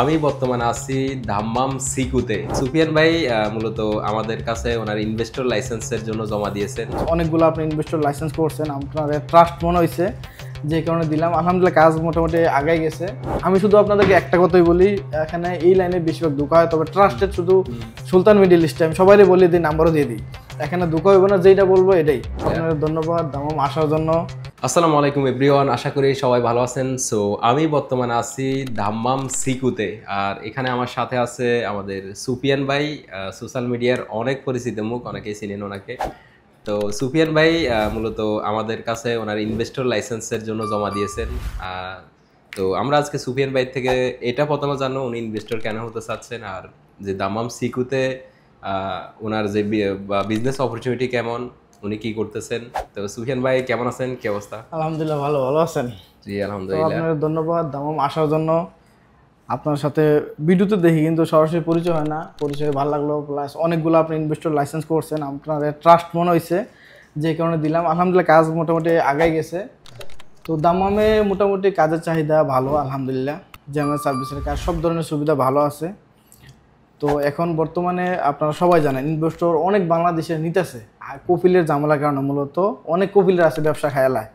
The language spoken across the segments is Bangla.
আমি বর্তমানে আছি দাম্মাম সিকুতে। সুফিয়ান ভাই মূলত আমাদের কাছে ওনার ইনভেস্টর লাইসেন্সের জন্য জমা দিয়েছেন। অনেকগুলো আপনি ইনভেস্টর লাইসেন্স করছেন, আপনাদের ট্রাস্ট মনে হয়েছে, যে কারণে দিলাম। আলহামদুলিল্লাহ কাজ মোটামুটি আগাই গেছে। আমি শুধু আপনাদেরকে একটা কথাই বলি, এখানে এই লাইনে বেশিরভাগ ধোঁকা হয়, তবে ট্রাস্টেড শুধু সুলতান মিডিল ইস্টে আমি সবাই বলে দিই, নাম্বারও দিয়ে দিই। এখানে ধোঁকা হইব না, যেটা বলবো এটাই। আপনাদের ধন্যবাদ দাম্মাম আসার জন্য। আসসালামু আলাইকুম এভরিওয়ান, আশা করি সবাই ভালো আছেন। সো আমি বর্তমানে আছি দাম্মাম সিকুতে, আর এখানে আমার সাথে আছে আমাদের সুফিয়ান ভাই। সোশ্যাল মিডিয়ার অনেক পরিচিত মুখ, অনেকেই চিনেন ওনাকে। তো সুফিয়ান ভাই মূলত আমাদের কাছে ওনার ইনভেস্টর লাইসেন্সের জন্য জমা দিয়েছেন। তো আমরা আজকে সুফিয়ান ভাই থেকে এটা প্রথমে জানবো উনি ইনভেস্টর কেন হতে চাচ্ছেন, আর যে দাম্মাম সিকুতে ওনার যে বিজনেস অপরচুনিটি কেমন, উনি কি করতেছেন। তো সুফিয়ান ভাই কেমন আছেন, কি অবস্থা? আলহামদুলিল্লাহ ভালো আছেন? জি আলহামদুলিল্লাহ। আপনাদের ধন্যবাদ দাম্মাম আসার জন্য। আপনার সাথে ভিডিওতে দেখি, কিন্তু সরাসরি পরিচয় হয় না। পরিচয় ভালো লাগলো, প্লাস অনেকগুলো আপনি ইনভেস্টর লাইসেন্স করছেন, আপনাদের ট্রাস্ট মনে হয়েছে, যে কারণে দিলাম। আলহামদুলিল্লাহ কাজ মোটামুটি আগাই গেছে। তো দাম্মামে মোটামুটি কাজের চাহিদা ভালো আলহামদুলিল্লাহ। জেনারেল সার্ভিসের কাজ, সব ধরনের সুবিধা ভালো আছে। তো এখন বর্তমানে আপনারা সবাই জানেন ইনভেস্টর অনেক বাংলাদেশে নিতেছে, আর কপিলের ঝামেলার কারণে মূলত অনেক কপিলের আছে ব্যবসা খেয়ালায়।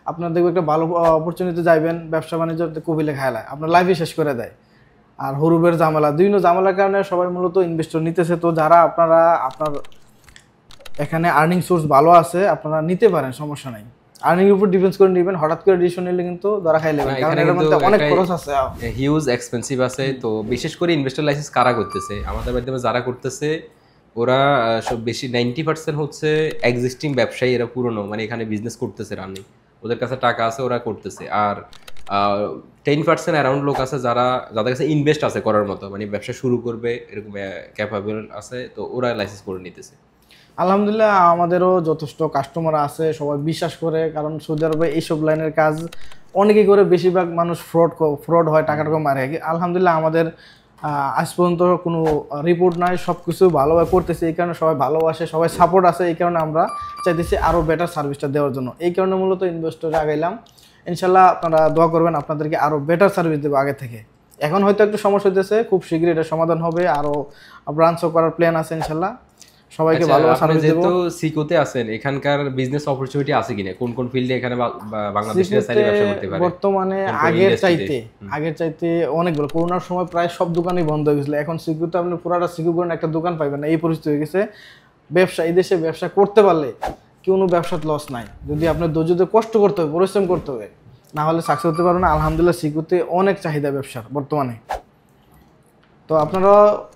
আপনার দেখবে একটা ভালো অপরচুনিটি যাইবেন, ব্যবসা বাণিজ্য কপিলে খেয়ালায় আপনার লাইফই শেষ করে দেয়। আর হরুবের ঝামেলা, বিভিন্ন ঝামেলার কারণে সবাই মূলত ইনভেস্টর নিতেছে। তো যারা আপনার এখানে আর্নিং সোর্স ভালো আছে, আপনারা নিতে পারেন, সমস্যা নাই। আর্নিং এর উপর ডিপেন্ড করে নেবেন, হঠাৎ করে ডিসিশন নিলে কিন্তু ধরা খাই নেবেন, কারণ এর মধ্যে অনেক খরচ আছে, হিউজ এক্সপেন্সিভ আছে। তো বিশেষ করে ইনভেস্টর লাইসেন্স কারা করতেছে, আমাদের মাধ্যমে যারা করতেছে ওরা সব বেশি 90% হচ্ছে এক্সিস্টিং ব্যবসায়ী, এরা পুরনো, মানে এখানে বিজনেস করতেছে, রানিং, ওদের কাছে টাকা আছে, ওরা করতেছে। আর 10% অ্যারাউন্ড লোক আছে যাদের কাছে ইনভেস্ট আছে করার মতো, মানে ব্যবসা শুরু করবে এরকম ক্যাপাবল আছে, তো ওরা লাইসেন্স করে নিতেছে। আলহামদুলিল্লাহ আমাদেরও যথেষ্ট কাস্টমার আছে, সবাই বিশ্বাস করে, কারণ সৌদি আরবে এইসব লাইনের কাজ অনেকেই করে, বেশিরভাগ মানুষ ফ্রড হয়, টাকা মারে। আলহামদুলিল্লাহ আমাদের আজ পর্যন্ত কোনো রিপোর্ট নাই, সব কিছু ভালোভাবে করতেছে। এই কারণে সবাই ভালোবাসে, সবাই সাপোর্ট আছে। এই কারণে আমরা চাইতেছি আরও বেটার সার্ভিসটা দেওয়ার জন্য। এই কারণে মূলত ইনভেস্টরে আগাইলাম। ইনশাল্লাহ আপনারা দোয়া করবেন, আপনাদেরকে আরও বেটার সার্ভিস দেবো আগে থেকে। এখন হয়তো একটু সমস্যা হইতেছে, খুব শীঘ্রই এটা সমাধান হবে। আরও ব্রাঞ্চও করার প্ল্যান আছে ইনশাল্লাহ। সবাইকে ভালো সার্ভিস দেব। যেহেতু সিকুতে আছেন, এখানকার বিজনেস অপরচুনিটি আছে কিনা, কোন কোন ফিল্ডে এখানে বাংলাদেশে চাইলে ব্যবসা করতে পারে? বর্তমানে আগের চাইতে অনেকগুলো, করোনার সময় প্রায় সব দোকানই বন্ধ হয়ে গেছিল। এখন সিকুতে আপনি পুরাটা সিকু করেন, একটা দোকান পাইবেন না, এই পরিস্থিতি হয়ে গেছে। ব্যবসা, এই দেশে ব্যবসা করতে পারলে কোনো ব্যবসার লস নাই, যদি আপনার ধৈর্য কষ্ট করতে হবে, পরিশ্রম করতে হবে, না হলে সাকসেস হতে পারবে না। আলহামদুলিল্লাহ সিকুতে অনেক চাহিদা ব্যবসার বর্তমানে। তো আপনারা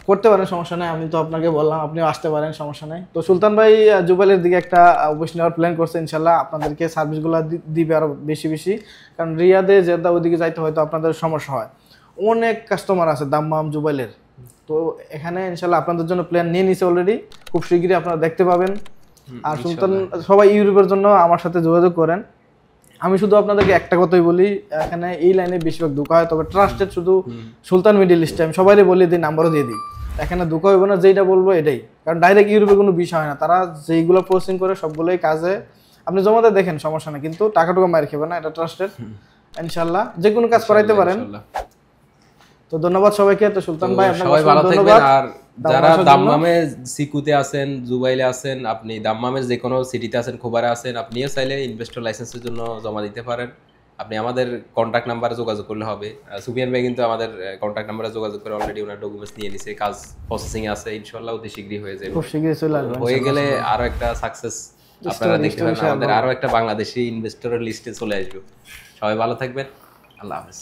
করতে পারেন, সমস্যা নেই। আমি তো আপনাকে বললাম, আপনিও আসতে পারেন, সমস্যা নেই। তো সুলতান ভাই জুবাইলের দিকে একটা অফিস নেওয়ার প্ল্যান করছে, ইনশাল্লাহ আপনাদেরকে সার্ভিসগুলো দিবে আরও বেশি। কারণ রিয়াদে জেদ্দা ওইদিকে যাইতে হয়তো আপনাদের সমস্যা হয়, অনেক কাস্টমার আছে দাম্মাম জুবাইলের। তো এখানে ইনশাল্লাহ আপনাদের জন্য প্ল্যান নিয়ে নিছে অলরেডি, খুব শীঘ্রই আপনারা দেখতে পাবেন। আর সুলতান সবাই ইউরোপের জন্য আমার সাথে যোগাযোগ করেন। আমি শুধু আপনাদেরকে একটা কথাই বলি, এখানে এই লাইনে বেশিরভাগ ধোঁকা হয়, তবে ট্রাস্টেড শুধু সুলতান মিডিল ইস্টে আমি সবাই বলে দিই, নাম্বারও দিয়ে দিই। এখানে ধোঁকা হইব না, যেটা বলবো এটাই। কারণ ডাইরেক্ট ইউরোপে কোনো বিষয় হয় না, তারা যেইগুলো প্রসেসিং করে সবগুলোই কাজে আপনি জমাতে দেখেন, সমস্যা নেই। কিন্তু টাকা মার খেবে না, এটা ট্রাস্টেড। ইনশাল্লাহ যে কোনো কাজ করাইতে পারেন। তো ধন্যবাদ সবাইকে। তো সুলতান ভাই আপনাকে ধন্যবাদ। আর যারা দাম্মামে সিকুতে আছেন, জুবাইলে আছেন, আপনি দাম্মামের যে কোনো সিটিতে আছেন, খোবারে আছেন, আপনিও চাইলে ইনভেস্টর লাইসেন্সের জন্য জমা দিতে পারেন। আপনি আমাদের কন্ট্যাক্ট নাম্বারে যোগাযোগ করলে হবে। সুফিয়ান ভাই কিন্তু আমাদের কন্ট্যাক্ট নাম্বারে যোগাযোগ করে অলরেডি ওনার ডকুমেন্টস নিয়ে নিছে, কাজ প্রসেসিং এ আছে। ইনশাআল্লাহ অতি শীঘ্রই হয়ে যাবে, খুব শীঘ্রই চলে আসবে। হয়ে গেলে আরো একটা সাকসেস আপনারা দেখতে পাবেন, আমাদের আরো একটা বাংলাদেশি ইনভেস্টরের লিস্টে চলে আসবে। সবাই ভালো থাকবেন, আল্লাহ হাফেজ।